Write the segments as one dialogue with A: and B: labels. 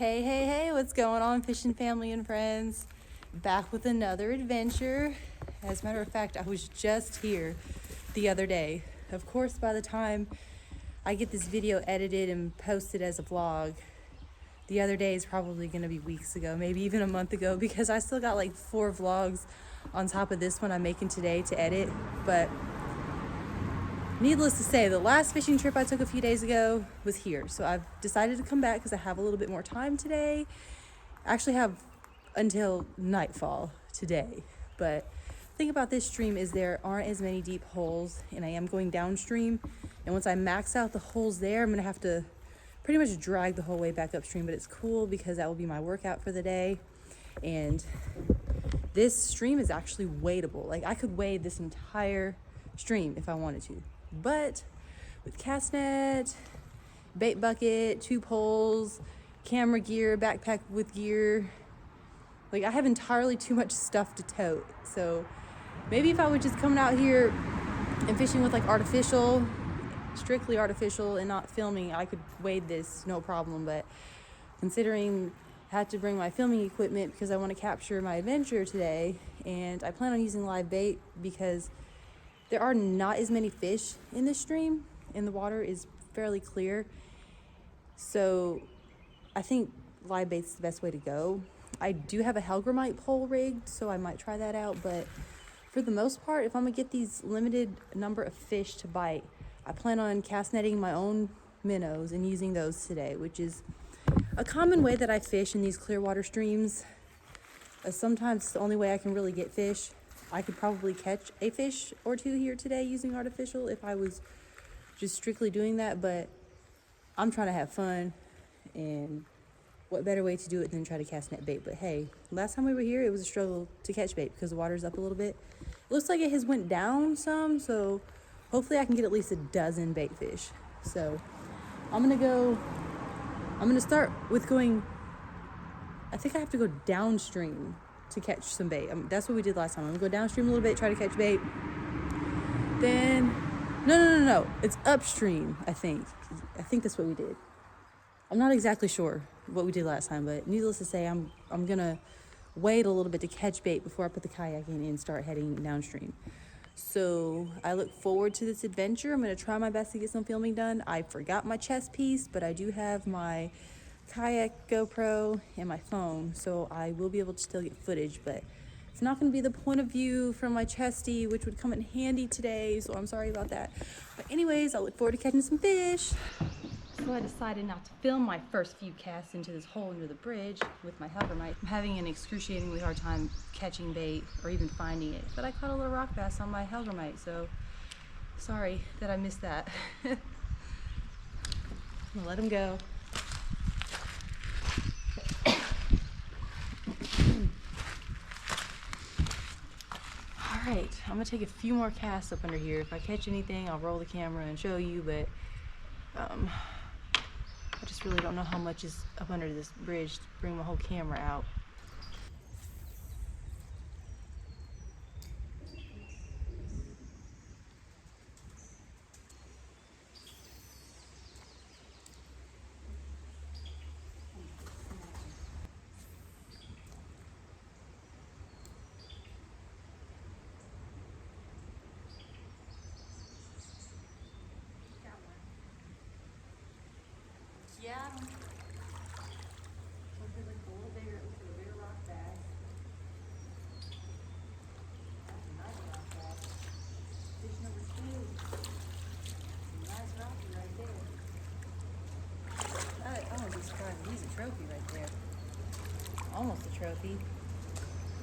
A: Hey, what's going on, fishing family and friends? Back with another adventure. As a matter of fact, I was just here the other day. Of course, by the time I get this video edited and posted as a vlog, the other day is probably going to be weeks ago, maybe even a month ago, because I still got like 4 vlogs on top of this one I'm making today to edit. But needless to say, the last fishing trip I took a few days ago was here. So I've decided to come back because I have a little bit more time today. I actually have until nightfall today. But the thing about this stream is there aren't as many deep holes, and I am going downstream. And once I max out the holes there, I'm going to have to pretty much drag the whole way back upstream. But it's cool because that will be my workout for the day. And this stream is actually wadeable. Like, I could wade this entire stream if I wanted to. But with cast net, bait bucket, 2 poles, camera gear, backpack with gear, like, I have entirely too much stuff to tote. So maybe if I was just coming out here and fishing with like artificial, strictly artificial, and not filming, I could wade this no problem. But considering I had to bring my filming equipment because I want to capture my adventure today, and I plan on using live bait because there are not as many fish in this stream and the water is fairly clear. So I think live bait's the best way to go. I do have a Helgramite pole rigged, so I might try that out. But for the most part, if I'm gonna get these limited number of fish to bite, I plan on cast netting my own minnows and using those today, which is a common way that I fish in these clear water streams. Sometimes it's the only way I can really get fish. I could probably catch a fish or 2 here today using artificial if I was just strictly doing that, but I'm trying to have fun, and what better way to do it than try to cast net bait? But hey, last time we were here, it was a struggle to catch bait because the water's up a little bit. It looks like it has went down some, so hopefully I can get at least a dozen bait fish. So I'm gonna start with going, I think I have to go downstream to catch some bait. That's what we did last time. I'm gonna go downstream a little bit, try to catch bait. Then, no. It's upstream, I think. I think that's what we did. I'm not exactly sure what we did last time, but needless to say, I'm gonna wait a little bit to catch bait before I put the kayak in and start heading downstream. So I look forward to this adventure. I'm gonna try my best to get some filming done. I forgot my chest piece, but I do have my kayak GoPro and my phone, so I will be able to still get footage, but it's not going to be the point of view from my chesty, which would come in handy today, so I'm sorry about that. But anyways, I look forward to catching some fish. So I decided not to film my first few casts into this hole under the bridge with my Helgramite. I'm having an excruciatingly hard time catching bait or even finding it, but I caught a little rock bass on my Helgramite, so sorry that I missed that. I'm gonna let him go. Alright, I'm gonna take a few more casts up under here. If I catch anything, I'll roll the camera and show you, but I just really don't know how much is up under this bridge to bring my whole camera out. Yeah. Looks like a little bigger, a bigger rock bass. That's a nice rock bass. Fish number 2. Nice rocky right there. I wouldn't be surprised if he's a trophy right there. Almost a trophy.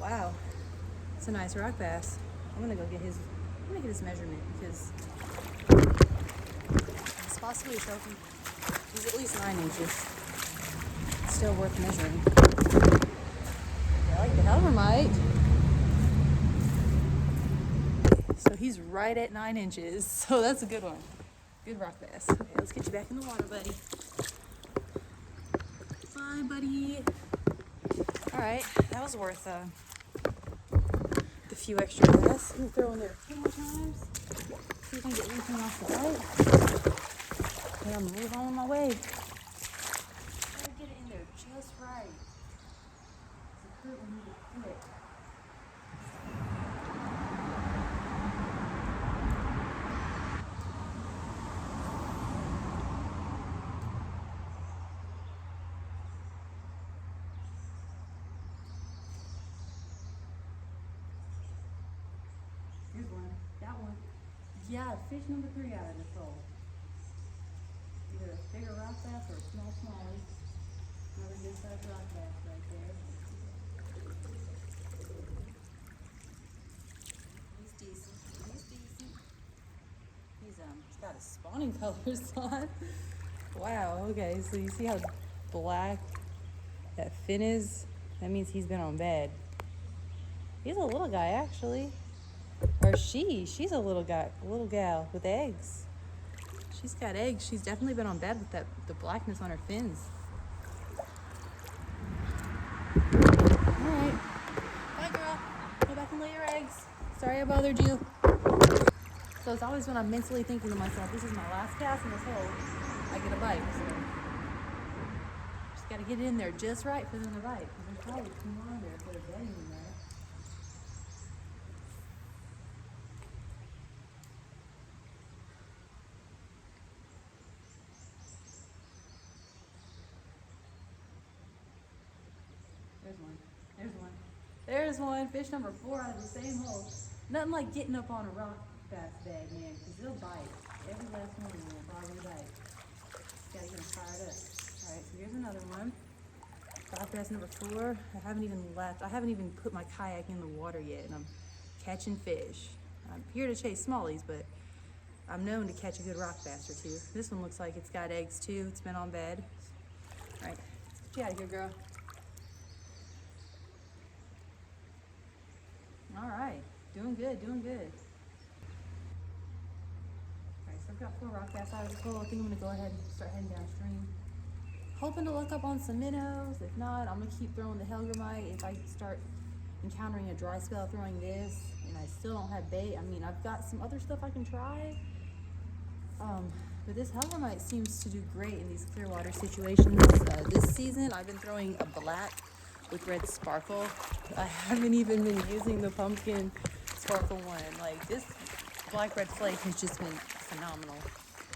A: Wow. It's a nice rock bass. I'm gonna get his measurement because it's possibly a trophy. He's at least 9 inches. Still worth measuring. I like the Helgramite. So he's right at 9 inches. So that's a good one. Good rock bass. Okay, let's get you back in the water, buddy. Bye, buddy. Alright, that was worth the few extra casts. I'm gonna throw in there 2 more times. See if I can get anything off the bite. And I'm gonna move on my way. Try to get it in there just hurt when you quit. Here's one. That one. Yeah, fish number 3 out of this hole. Either a bigger rock bass or a small smallie. Another good sized rock bass right there. He's decent. He's decent. He's got his spawning colors on. Wow, okay, so you see how black that fin is? That means he's been on bed. He's a little guy actually. Or she's a little gal with eggs. She's got eggs. She's definitely been on bed with the blackness on her fins. Alright. Bye girl. Go back and lay your eggs. Sorry I bothered you. So it's always when I'm mentally thinking to myself, this is my last cast in this hole, I get a bite. So just gotta get in there just right for them to bite. Because there's probably 2 more on there if they're bedding in there. There's one. Fish number 4 out of the same hole. Nothing like getting up on a rock bass bed, man, because they'll bite. Every last one will probably bite. Just gotta get them fired up. Alright, so here's another one. Rock bass number 4. I haven't even put my kayak in the water yet, and I'm catching fish. I'm here to chase smallies, but I'm known to catch a good rock bass or 2. This one looks like it's got eggs too. It's been on bed. Alright, let's get you out of here, girl. All right, doing good, doing good. All right, so I've got 4 rock bass out of the hole. I think I'm gonna go ahead and start heading downstream. Hoping to look up on some minnows. If not, I'm gonna keep throwing the Helgramite. If I start encountering a dry spell throwing this, and I still don't have bait, I mean, I've got some other stuff I can try. But this Helgramite seems to do great in these clear water situations. This season, I've been throwing a black with red sparkle. I haven't even been using the pumpkin sparkle one. Like, this black red flake has just been phenomenal.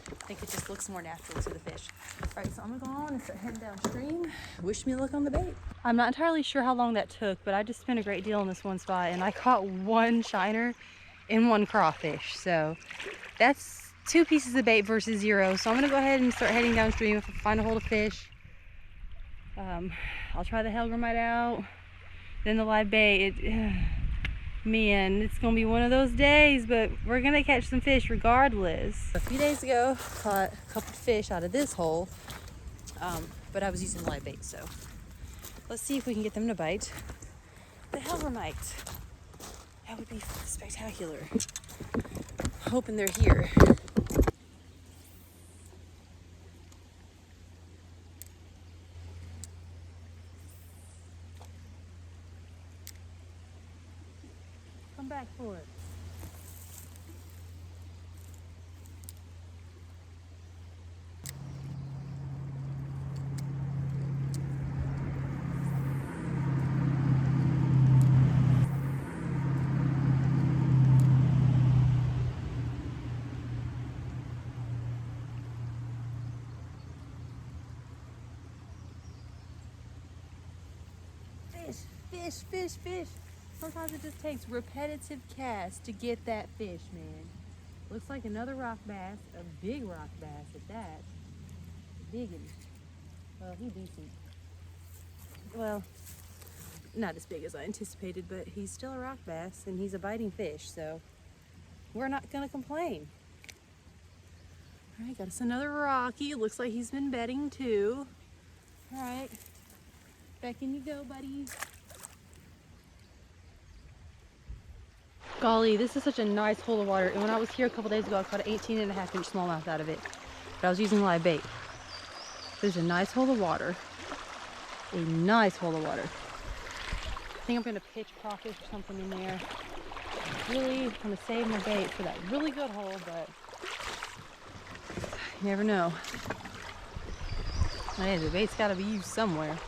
A: I think it just looks more natural to the fish. All right, so I'm gonna go on and start heading downstream. Wish me luck on the bait. I'm not entirely sure how long that took, but I just spent a great deal in this one spot, and I caught 1 shiner and 1 crawfish. So that's 2 pieces of bait versus 0. So I'm gonna go ahead and start heading downstream. If I find a hold of fish, I'll try the Helgramite out, then the live bait. Man, it's gonna be one of those days, but we're gonna catch some fish regardless. A few days ago, caught a couple of fish out of this hole, but I was using live bait, so let's see if we can get them to bite the Helgramite. That would be spectacular. Hoping they're here. Come back for it. Fish, fish, fish. Sometimes it just takes repetitive casts to get that fish, man. Looks like another rock bass, a big rock bass at that. Biggin'. Well, he's decent. Well, not as big as I anticipated, but he's still a rock bass and he's a biting fish, so we're not gonna complain. All right, got us another rocky. Looks like he's been bedding too. All right, back in you go, buddy. Golly, this is such a nice hole of water. And when I was here a couple days ago, I caught an 18.5-inch smallmouth out of it. But I was using live bait. There's a nice hole of water. A nice hole of water. I think I'm gonna pitch crawfish or something in there. Really, I'm gonna save my bait for that really good hole, but you never know. Hey, the bait's gotta be used somewhere.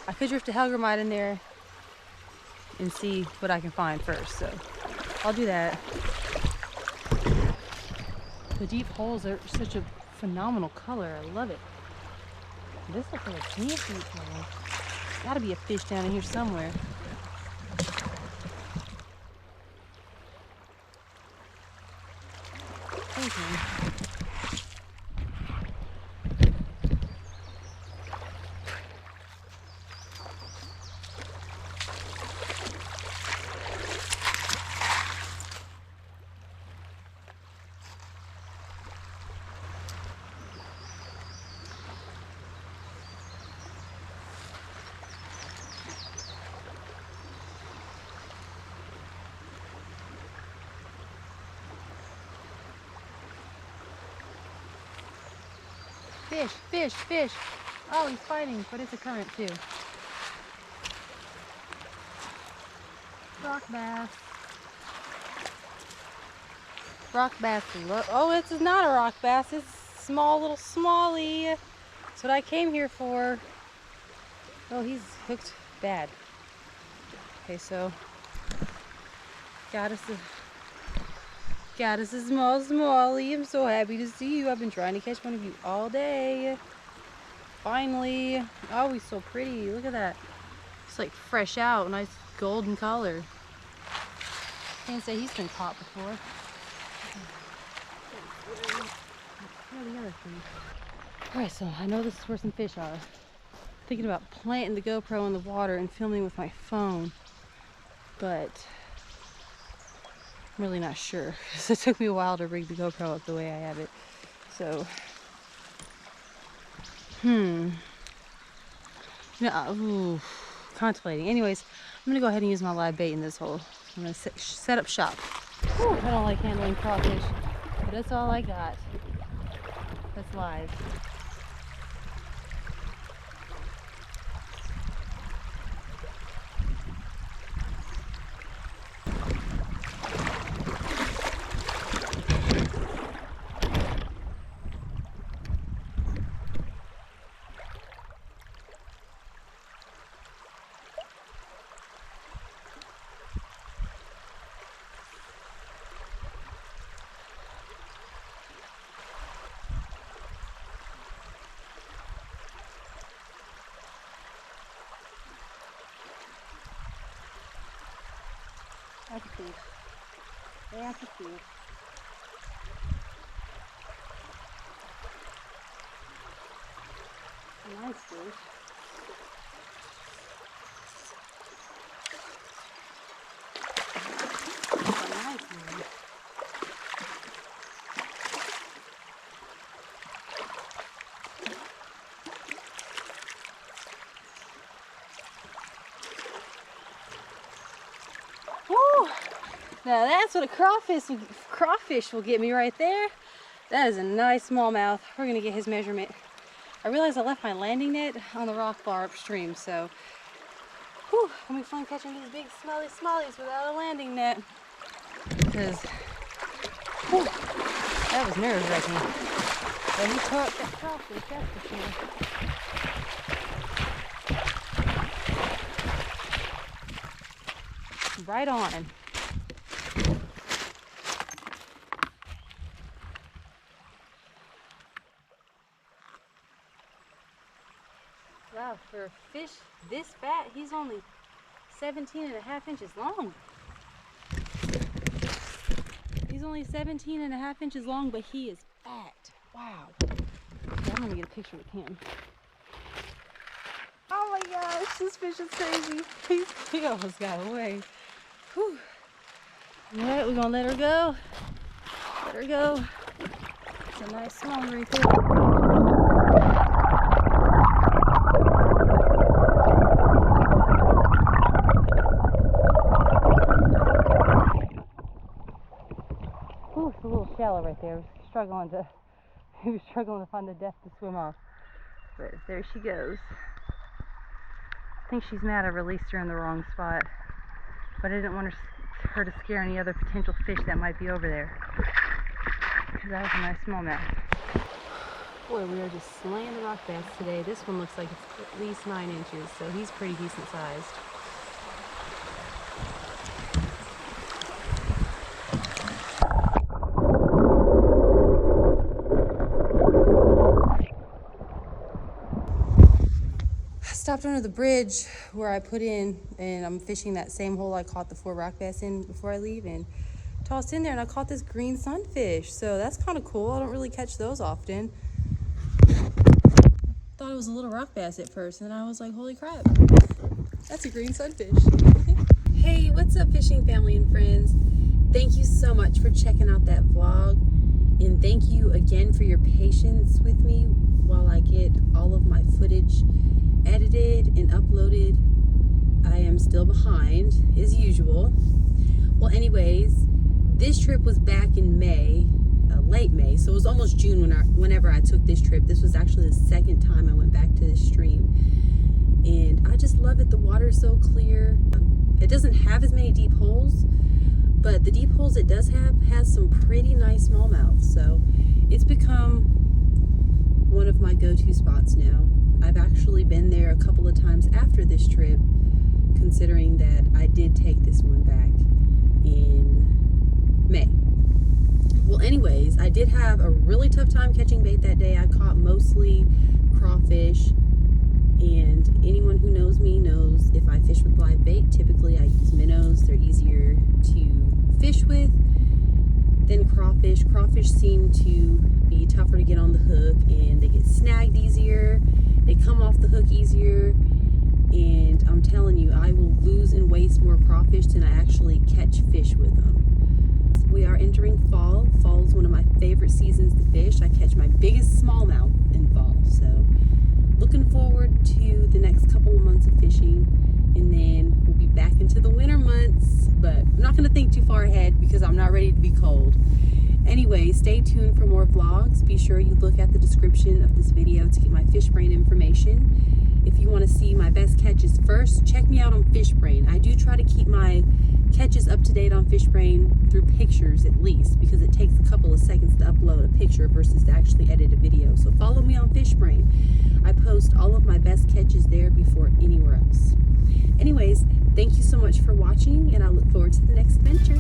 A: I could drift a Helgramite in there and see what I can find first, so I'll do that. The deep holes are such a phenomenal color. I love it. This looks like a deep hole. Gotta be a fish down in here somewhere. Okay. Fish, fish, fish. Oh, he's fighting, but it's a current too. Rock bass. Rock bass. Oh, it's not a rock bass. It's a small little smallie. That's what I came here for. Oh, he's hooked bad. Okay, so got us a small smallie. I'm so happy to see you. I've been trying to catch one of you all day. Finally. Oh, he's so pretty. Look at that. It's like fresh out. Nice golden color. Can't say he's been caught before. Alright, so I know this is where some fish are. Thinking about planting the GoPro in the water and filming with my phone, but I'm really not sure because it took me a while to rig the GoPro up the way I have it. So, no, contemplating. Anyways, I'm gonna go ahead and use my live bait in this hole. I'm gonna set up shop. Whew, I don't like handling crawfish, but that's all I got. That's live. That's a fish. That's a fish. A nice fish. That's a nice one. Woo! Now that's what a crawfish will get me right there. That is a nice smallmouth. We're gonna get his measurement. I realized I left my landing net on the rock bar upstream, so whew, gonna be fun catching these big smallies without a landing net. Because whew, that was nerve-wracking. But he caught that crawfish, that's for sure. Right on. Wow, for a fish this fat, he's only 17.5 inches long. He's only 17.5 inches long, but he is fat. Wow. Okay, I'm gonna get a picture with him. Oh my gosh, this fish is crazy. He almost got away. Whew. Alright, we're gonna let her go. Let her go. It's a nice small right there. Ooh, it's a little shallow right there. He was struggling to find the depth to swim off. But there she goes. I think she's mad I released her in the wrong spot. But I didn't want her to scare any other potential fish that might be over there. Because that was a nice smallmouth. Boy, we are just slaying the rock bass today. This one looks like it's at least 9 inches, so he's pretty decent sized. Stopped under the bridge where I put in, and I'm fishing that same hole I caught the 4 rock bass in before I leave, and tossed in there, and I caught this green sunfish. So that's kind of cool. I don't really catch those often. Thought it was a little rock bass at first, and I was like, holy crap, that's a green sunfish. Hey, what's up, fishing family and friends? Thank you so much for checking out that vlog, and thank you again for your patience with me while I get all of my footage edited and uploaded. I am still behind as usual. Well, anyways, this trip was back in May, late May, so it was almost June whenever I took this trip. This was actually the second time I went back to this stream, and I just love it. The water is so clear. It doesn't have as many deep holes, but the deep holes it does have has some pretty nice smallmouth, so it's become one of my go-to spots now. I've actually been there a couple of times after this trip, considering that I did take this one back in May. Well, anyways, I did have a really tough time catching bait that day. I caught mostly crawfish, and anyone who knows me knows if I fish with live bait, typically I use minnows. They're easier to fish with than crawfish. Crawfish seem to be tougher to get on the hook, and they get snagged easier. They come off the hook easier, and I'm telling you, I will lose and waste more crawfish than I actually catch fish with them. We are entering fall. Fall is one of my favorite seasons to fish. I catch my biggest smallmouth in fall, so looking forward to the next couple of months of fishing, and then we'll be back into the winter months, but I'm not going to think too far ahead because I'm not ready to be cold. Anyway, stay tuned for more vlogs. Be sure you look at the description of this video to get my FishBrain information. If you want to see my best catches first, check me out on FishBrain. I do try to keep my catches up to date on FishBrain through pictures at least, because it takes a couple of seconds to upload a picture versus to actually edit a video. So follow me on FishBrain. I post all of my best catches there before anywhere else. Anyways, thank you so much for watching, and I look forward to the next adventure.